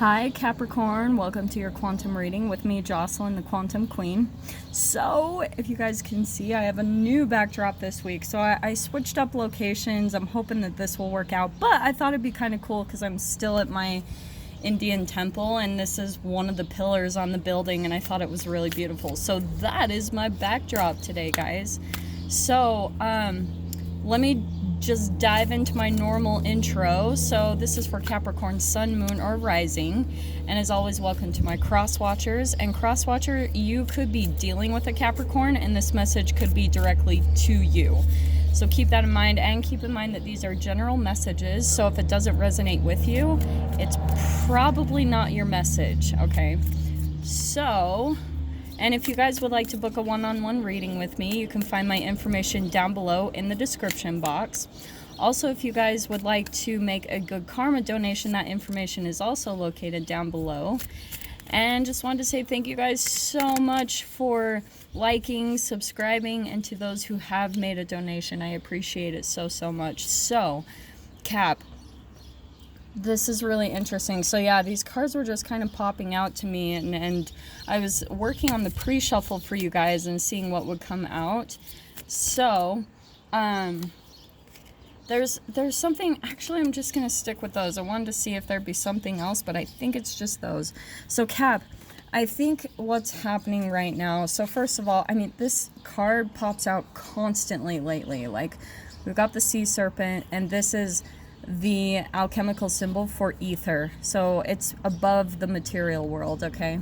Hi Capricorn, welcome to your quantum reading with me, Jocelyn, the Quantum Queen. So, if you guys can see, I have a new backdrop this week. So I switched up locations. I'm hoping that this will work out, but I thought it'd be kind of cool because I'm still at my Indian temple and this is one of the pillars on the building and I thought it was really beautiful. So that is my backdrop today, guys. So, let me just dive into my normal intro. So this is for Capricorn Sun, Moon, or Rising. And as always, welcome to my cross watchers. And cross watcher, you could be dealing with a Capricorn and this message could be directly to you. So keep that in mind, and keep in mind that these are general messages. So if it doesn't resonate with you, it's probably not your message, okay? So, and if you guys would like to book a one-on-one reading with me, you can find my information down below in the description box. Also, if you guys would like to make a good karma donation, that information is also located down below. And just wanted to say thank you guys so much for liking, subscribing, and to those who have made a donation. I appreciate it so much. So, Cap, this is really interesting. So yeah, these cards were just kind of popping out to me, and I was working on the pre-shuffle for you guys and seeing what would come out. So there's something, actually I'm just gonna stick with those. I wanted to see if there'd be something else, but I think it's just those. So Cap, I think what's happening right now, so first of all, I mean, this card pops out constantly lately. Like, we've got the sea serpent, and this is the alchemical symbol for ether, so it's above the material world, okay?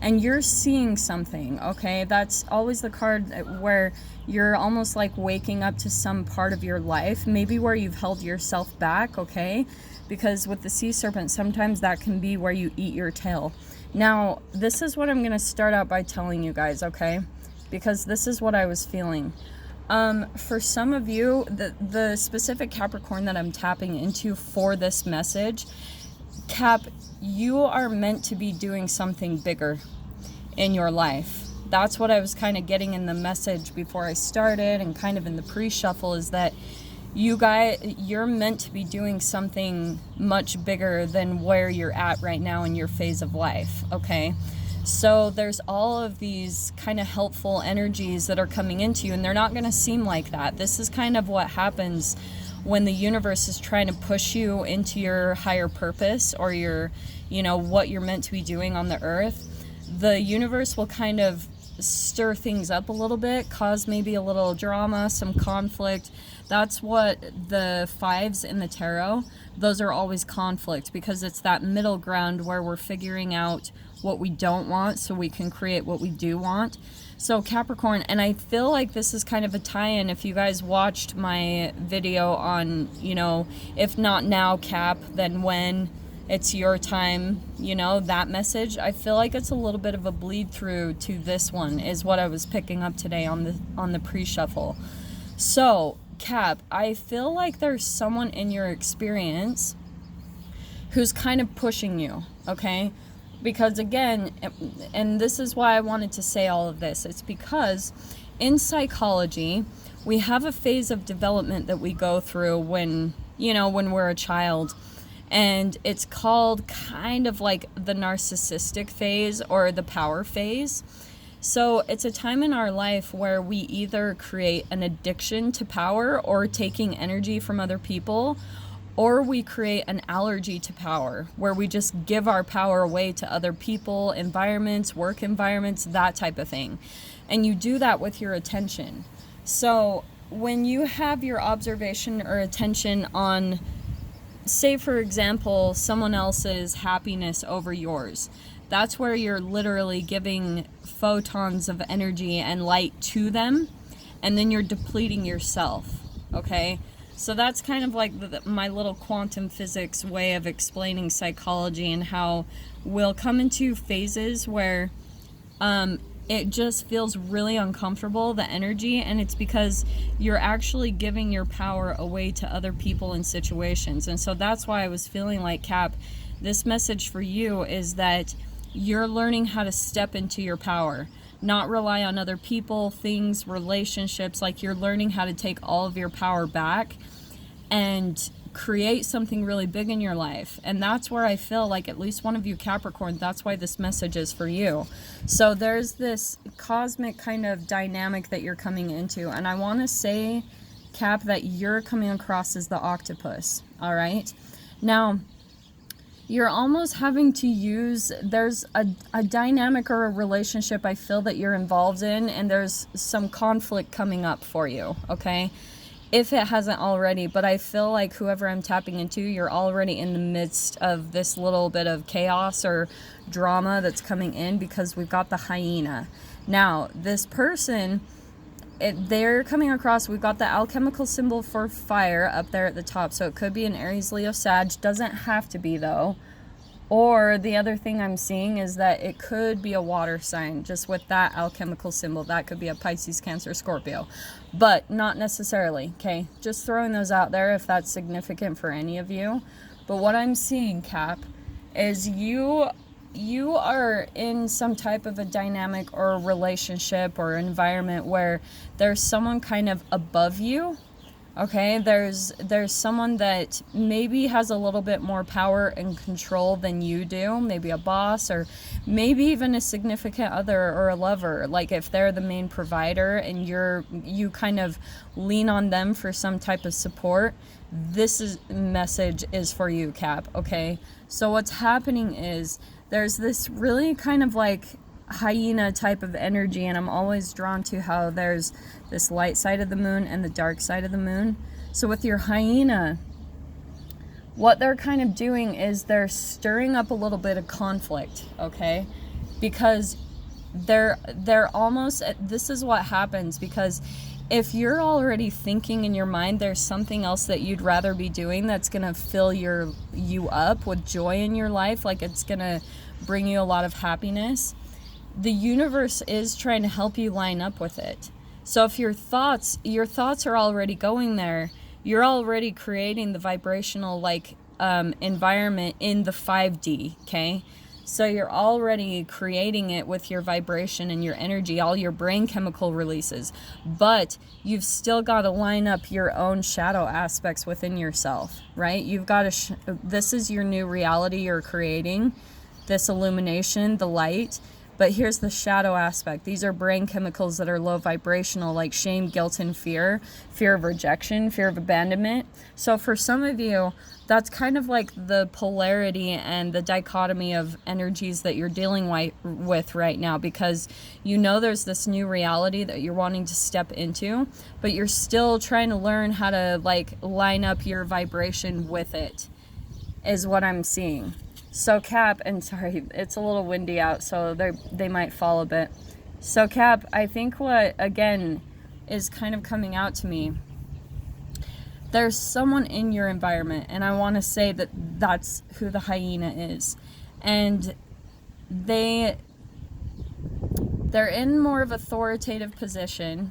And you're seeing something, okay? That's always the card where you're almost like waking up to some part of your life, maybe where you've held yourself back, okay? Because with the sea serpent, sometimes that can be where you eat your tail. Now, this is what I'm gonna start out by telling you guys, okay? Because this is what I was feeling. For some of you, the specific Capricorn that I'm tapping into for this message, Cap, you are meant to be doing something bigger in your life. That's what I was kind of getting in the message before I started and kind of in the pre-shuffle, is that you're meant to be doing something much bigger than where you're at right now in your phase of life, okay? So there's all of these kind of helpful energies that are coming into you, and they're not going to seem like that. This is kind of what happens when the universe is trying to push you into your higher purpose, or your, what you're meant to be doing on the earth. The universe will kind of stir things up a little bit, cause maybe a little drama, some conflict. That's what the fives in the tarot, those are always conflict, because it's that middle ground where we're figuring out what we don't want so we can create what we do want. So Capricorn, and I feel like this is kind of a tie-in. If you guys watched my video on, if not now, Cap, then when it's your time, that message, I feel like it's a little bit of a bleed through to this one, is what I was picking up today on the pre-shuffle. So Cap, I feel like there's someone in your experience who's kind of pushing you, okay? Because again, and this is why I wanted to say all of this, it's because in psychology, we have a phase of development that we go through when we're a child. And it's called kind of like the narcissistic phase, or the power phase. So it's a time in our life where we either create an addiction to power or taking energy from other people, or we create an allergy to power, where we just give our power away to other people, environments, work environments, that type of thing. And you do that with your attention. So when you have your observation or attention on, say for example, someone else's happiness over yours, that's where you're literally giving photons of energy and light to them, and then you're depleting yourself, okay? So that's kind of like my little quantum physics way of explaining psychology, and how we'll come into phases where it just feels really uncomfortable, the energy, and it's because you're actually giving your power away to other people and situations. And so that's why I was feeling like, Cap, this message for you is that you're learning how to step into your power, not rely on other people, things, relationships. Like, you're learning how to take all of your power back and create something really big in your life. And that's where I feel like at least one of you Capricorn, that's why this message is for you. So there's this cosmic kind of dynamic that you're coming into. And I want to say, Cap, that you're coming across as the octopus. All right. Now, you're almost having to use, there's a dynamic or a relationship I feel that you're involved in, and there's some conflict coming up for you, okay? If it hasn't already, but I feel like whoever I'm tapping into, you're already in the midst of this little bit of chaos or drama that's coming in, because we've got the hyena. Now, this person, they're coming across, we've got the alchemical symbol for fire up there at the top, so it could be an Aries, Leo, Sag, doesn't have to be though. Or the other thing I'm seeing is that it could be a water sign, just with that alchemical symbol. That could be a Pisces, Cancer, Scorpio, but not necessarily, okay? Just throwing those out there if that's significant for any of you. But what I'm seeing, Cap, is you are in some type of a dynamic or a relationship or environment where there's someone kind of above you, okay? There's someone that maybe has a little bit more power and control than you do, maybe a boss or maybe even a significant other or a lover. Like if they're the main provider and you kind of lean on them for some type of support, this message is for you, Cap, okay? So what's happening is there's this really kind of like hyena type of energy, and I'm always drawn to how there's this light side of the moon and the dark side of the moon. So with your hyena, what they're kind of doing is they're stirring up a little bit of conflict, okay? Because they're almost, this is what happens, because if you're already thinking in your mind there's something else that you'd rather be doing that's going to fill you up with joy in your life, like it's going to bring you a lot of happiness, the universe is trying to help you line up with it. So if your thoughts are already going there, you're already creating the vibrational like environment in the 5D, okay? So you're already creating it with your vibration and your energy, all your brain chemical releases. But you've still got to line up your own shadow aspects within yourself, right? You've got to, this is your new reality you're creating, this illumination, the light. But here's the shadow aspect. These are brain chemicals that are low vibrational, like shame, guilt, and fear of rejection, fear of abandonment. So for some of you, that's kind of like the polarity and the dichotomy of energies that you're dealing with right now, because you know there's this new reality that you're wanting to step into, but you're still trying to learn how to like line up your vibration with it, is what I'm seeing. So Cap, and sorry, it's a little windy out, so they might fall a bit. So Cap, I think what, again, is kind of coming out to me, there's someone in your environment, and I want to say that that's who the hyena is. And they're in more of authoritative position,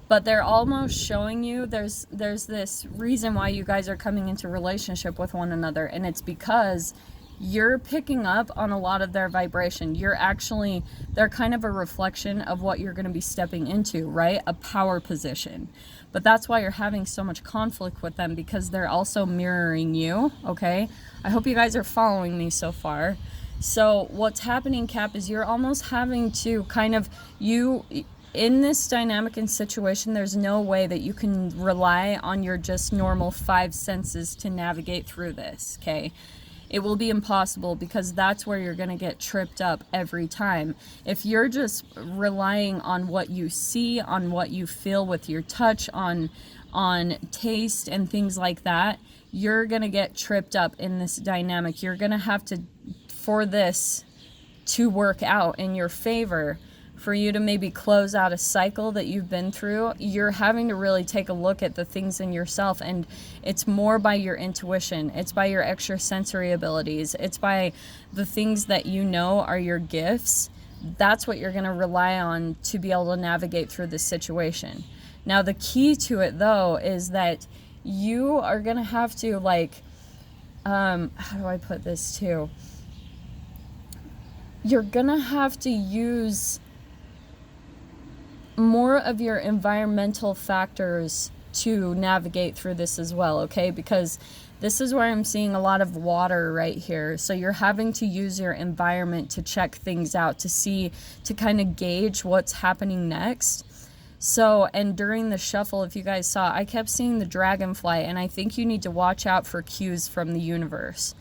but they're almost showing you there's this reason why you guys are coming into relationship with one another, and it's because you're picking up on a lot of their vibration. They're kind of a reflection of what you're going to be stepping into, right? A power position. But that's why you're having so much conflict with them, because they're also mirroring you, okay? I hope you guys are following me so far. So what's happening, Cap, is you're almost having to kind of, in this dynamic and situation, there's no way that you can rely on your just normal 5 senses to navigate through this, okay? It will be impossible, because that's where you're going to get tripped up every time. If you're just relying on what you see, on what you feel with your touch, on taste and things like that, you're going to get tripped up in this dynamic. You're going to have to, for this to work out in your favor, for you to maybe close out a cycle that you've been through, you're having to really take a look at the things in yourself. And it's more by your intuition. It's by your extrasensory abilities. It's by the things that you know are your gifts. That's what you're going to rely on to be able to navigate through this situation. Now, the key to it, though, is that you are going to have to, like, how do I put this too? You're going to have to use more of your environmental factors to navigate through this as well, okay? Because This is where I'm seeing a lot of water right here. So you're having to use your environment to check things out, to see, to kind of gauge what's happening next. So, and during the shuffle, if you guys saw, I kept seeing the dragonfly, and I think you need to watch out for cues from the universe.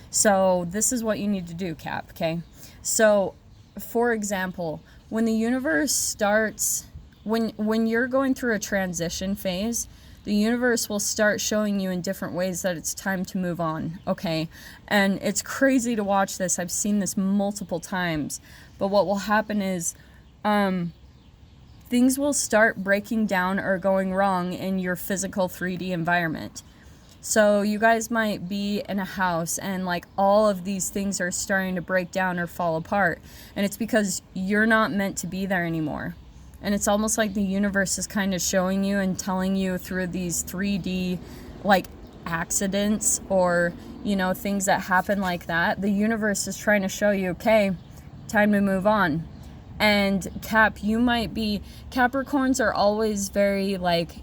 So this is what you need to do, Cap, okay? So, for example, when the universe starts, when you're going through a transition phase, the universe will start showing you in different ways that it's time to move on, okay? And it's crazy to watch this. I've seen this multiple times. But what will happen is things will start breaking down or going wrong in your physical 3D environment. So you guys might be in a house and like all of these things are starting to break down or fall apart. And it's because you're not meant to be there anymore. And it's almost like the universe is kind of showing you and telling you through these 3D like accidents or, you know, things that happen like that. The universe is trying to show you, okay, time to move on. And Cap, you might be, Capricorns are always very like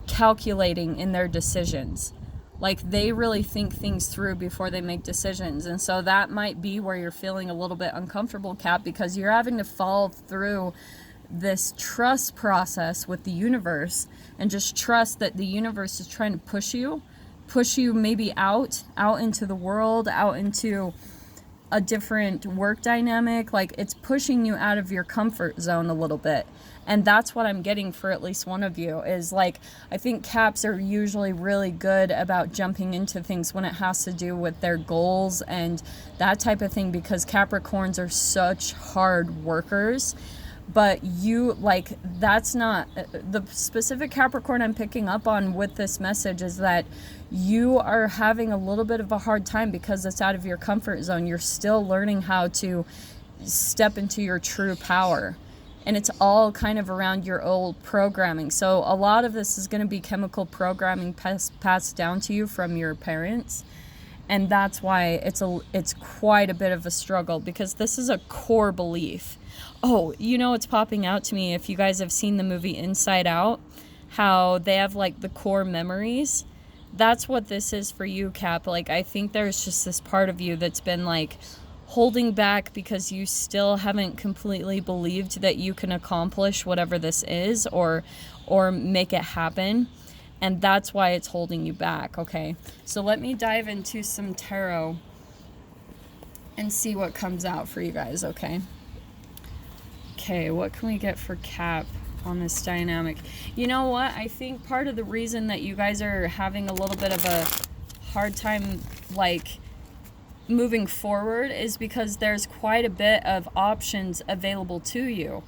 calculating in their decisions. Like they really think things through before they make decisions. And so that might be where you're feeling a little bit uncomfortable, Cap, because you're having to follow through this trust process with the universe and just trust that the universe is trying to push you maybe out into the world, out into a different work dynamic. Like it's pushing you out of your comfort zone a little bit. And that's what I'm getting for at least one of you is like, I think Caps are usually really good about jumping into things when it has to do with their goals and that type of thing, because Capricorns are such hard workers. But you like, that's not the specific Capricorn I'm picking up on with this message is that you are having a little bit of a hard time because it's out of your comfort zone. You're still learning how to step into your true power. And it's all kind of around your old programming. So a lot of this is going to be chemical programming passed down to you from your parents. And that's why it's quite a bit of a struggle, because this is a core belief. Oh, you know, it's popping out to me. If you guys have seen the movie Inside Out, how they have like the core memories. That's what this is for you, Cap. Like, I think there's just this part of you that's been like holding back because you still haven't completely believed that you can accomplish whatever this is or make it happen. And that's why it's holding you back, okay? So let me dive into some tarot and see what comes out for you guys, okay? Okay, what can we get for Cap on this dynamic? You know what? I think part of the reason that you guys are having a little bit of a hard time, like, moving forward is because there's quite a bit of options available to you.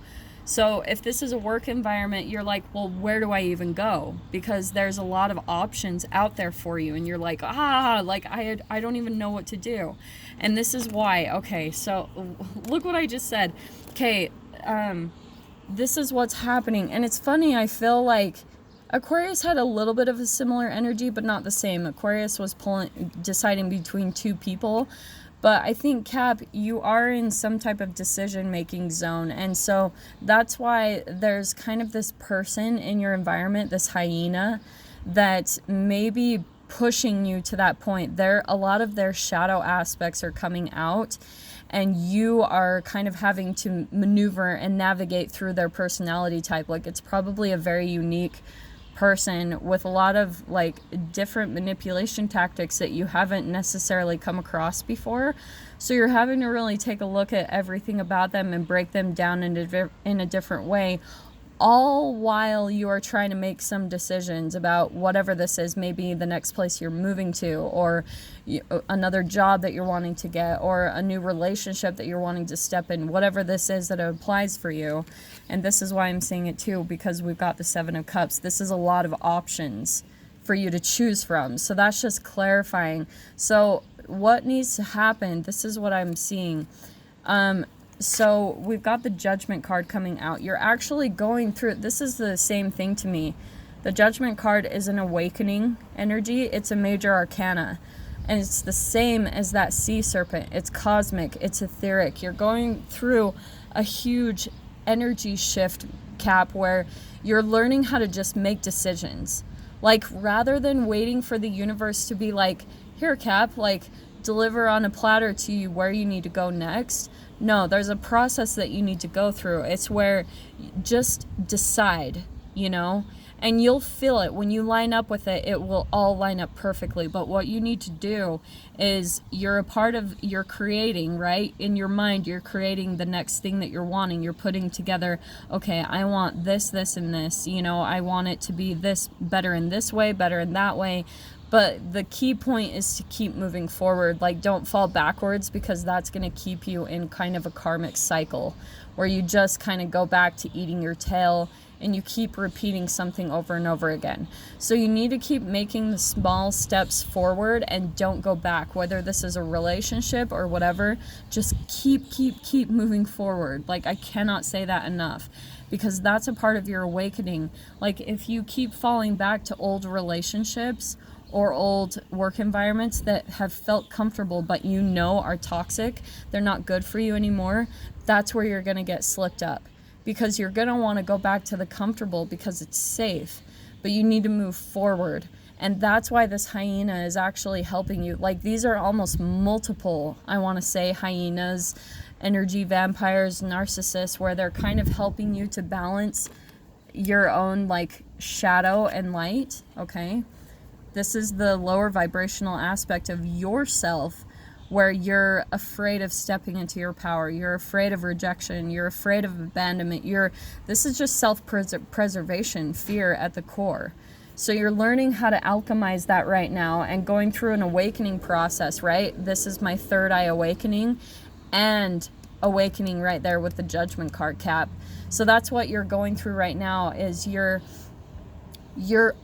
So if this is a work environment, you're like, well, where do I even go? Because there's a lot of options out there for you. And you're like, I don't even know what to do. And this is why. Okay, so look what I just said. Okay, this is what's happening. And it's funny, I feel like Aquarius had a little bit of a similar energy, but not the same. Aquarius was deciding between two people. But I think, Cap, you are in some type of decision-making zone. And so that's why there's kind of this person in your environment, this hyena, that may be pushing you to that point. A lot of their shadow aspects are coming out, and you are kind of having to maneuver and navigate through their personality type. Like, it's probably a very unique person with a lot of like different manipulation tactics that you haven't necessarily come across before. So you're having to really take a look at everything about them and break them down in a different way, all while you are trying to make some decisions about whatever this is, maybe the next place you're moving to, or another job that you're wanting to get, or a new relationship that you're wanting to step in, whatever this is that applies for you. And this is why I'm saying it too, because we've got the Seven of Cups. This is a lot of options for you to choose from. So that's just clarifying. So what needs to happen, this is what I'm seeing. So we've got the Judgment card coming out. You're actually going through, this is the same thing to me. The Judgment card is an awakening energy. It's a major arcana. And it's the same as that sea serpent. It's cosmic. It's etheric. You're going through a huge energy shift, Cap, where you're learning how to just make decisions. Like, rather than waiting for the universe to be like, here, Cap, like, deliver on a platter to you where you need to go next. No, there's a process that you need to go through. It's where just decide, you know, and you'll feel it. When you line up with it, it will all line up perfectly. But what you need to do is, you're a part of, you're creating, right? In your mind, you're creating the next thing that you're wanting. You're putting together, okay, I want this, this, and this. You know, I want it to be this, better in this way, better in that way. But the key point is to keep moving forward. Like, don't fall backwards, because that's going to keep you in kind of a karmic cycle where you just kind of go back to eating your tail and you keep repeating something over and over again. So you need to keep making the small steps forward and don't go back, whether this is a relationship or whatever. Just keep moving forward. Like, I cannot say that enough, because that's a part of your awakening. Like, if you keep falling back to old relationships or old work environments that have felt comfortable but you know are toxic, they're not good for you anymore, that's where you're going to get slipped up, because you're going to want to go back to the comfortable because it's safe, but you need to move forward. And that's why this hyena is actually helping you. Like, these are almost multiple, I want to say, hyenas, energy vampires, narcissists, where they're kind of helping you to balance your own, like, shadow and light, okay? This is the lower vibrational aspect of yourself, where you're afraid of stepping into your power. You're afraid of rejection. You're afraid of abandonment. This is just self-preservation, fear at the core. So you're learning how to alchemize that right now and going through an awakening process, right? This is my third eye awakening, and awakening right there with the Judgment card, Cap. So that's what you're going through right now, is you're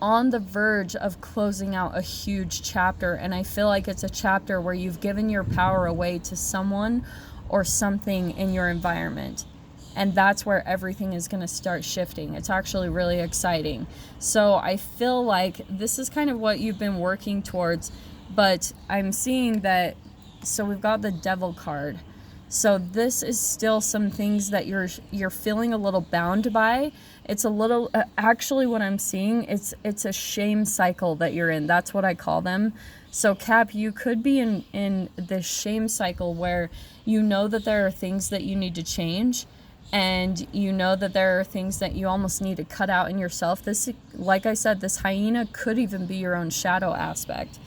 on the verge of closing out a huge chapter. And I feel like it's a chapter where you've given your power away to someone or something in your environment. And that's where everything is going to start shifting. It's actually really exciting. So I feel like this is kind of what you've been working towards, but I'm seeing that, so we've got the Devil card. So this is still some things that you're feeling a little bound by. It's a little, actually what I'm seeing, it's a shame cycle that you're in. That's what I call them. So Cap, you could be in this shame cycle where you know that there are things that you need to change, and you know that there are things that you almost need to cut out in yourself. This, like I said, this hyena could even be your own shadow aspect.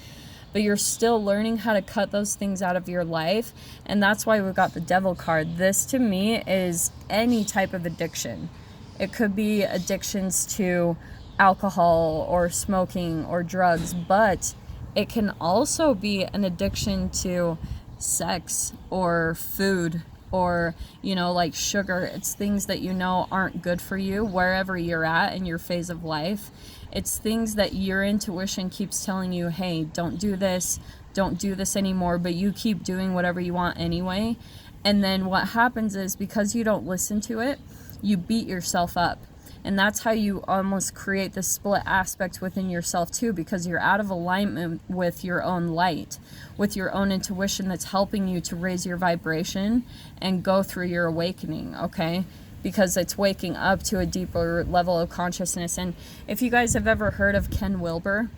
But you're still learning how to cut those things out of your life. And that's why we've got the Devil card. This, to me, is any type of addiction. It could be addictions to alcohol or smoking or drugs, but it can also be an addiction to sex or food or, you know, like sugar. It's things that you know aren't good for you wherever you're at in your phase of life. It's things that your intuition keeps telling you, hey, don't do this anymore, but you keep doing whatever you want anyway. And then what happens is, because you don't listen to it, you beat yourself up. And that's how you almost create this split aspect within yourself too, because you're out of alignment with your own light, with your own intuition that's helping you to raise your vibration and go through your awakening, okay? Because it's waking up to a deeper level of consciousness. And if you guys have ever heard of Ken Wilber,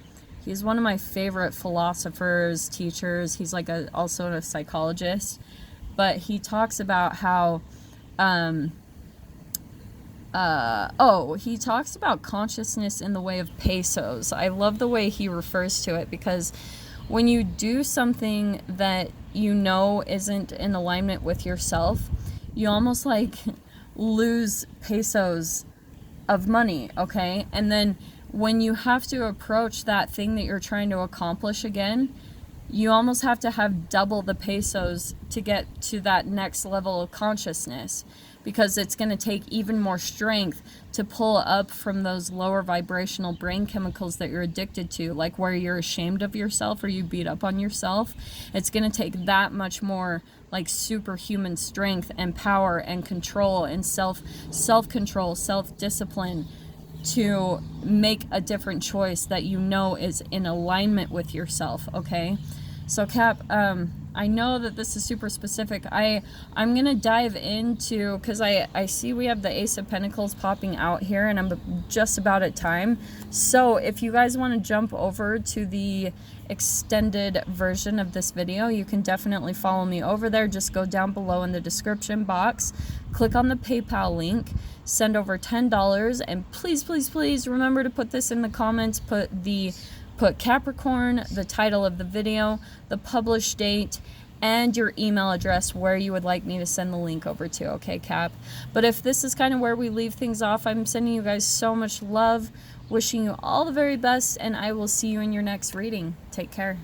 he's one of my favorite philosophers, teachers. He's like also a psychologist. But he talks about how, he talks about consciousness in the way of pesos. I love the way he refers to it, because when you do something that you know isn't in alignment with yourself, you almost like lose pesos of money, okay? And then when you have to approach that thing that you're trying to accomplish again, you almost have to have double the pesos to get to that next level of consciousness, because it's going to take even more strength to pull up from those lower vibrational brain chemicals that you're addicted to, like where you're ashamed of yourself or you beat up on yourself. It's going to take that much more like superhuman strength and power and control and self-control, self-discipline to make a different choice that you know is in alignment with yourself, okay? So Cap, I know that this is super specific. I'm gonna dive into, because I see we have the Ace of Pentacles popping out here, and I'm just about at time. So if you guys want to jump over to the extended version of this video, you can definitely follow me over there. Just go down below in the description box, click on the PayPal link, send over $10, and please, please, please remember to put this in the comments. Put Capricorn, the title of the video, the published date, and your email address where you would like me to send the link over to, okay, Cap? But if this is kind of where we leave things off, I'm sending you guys so much love, wishing you all the very best, and I will see you in your next reading. Take care.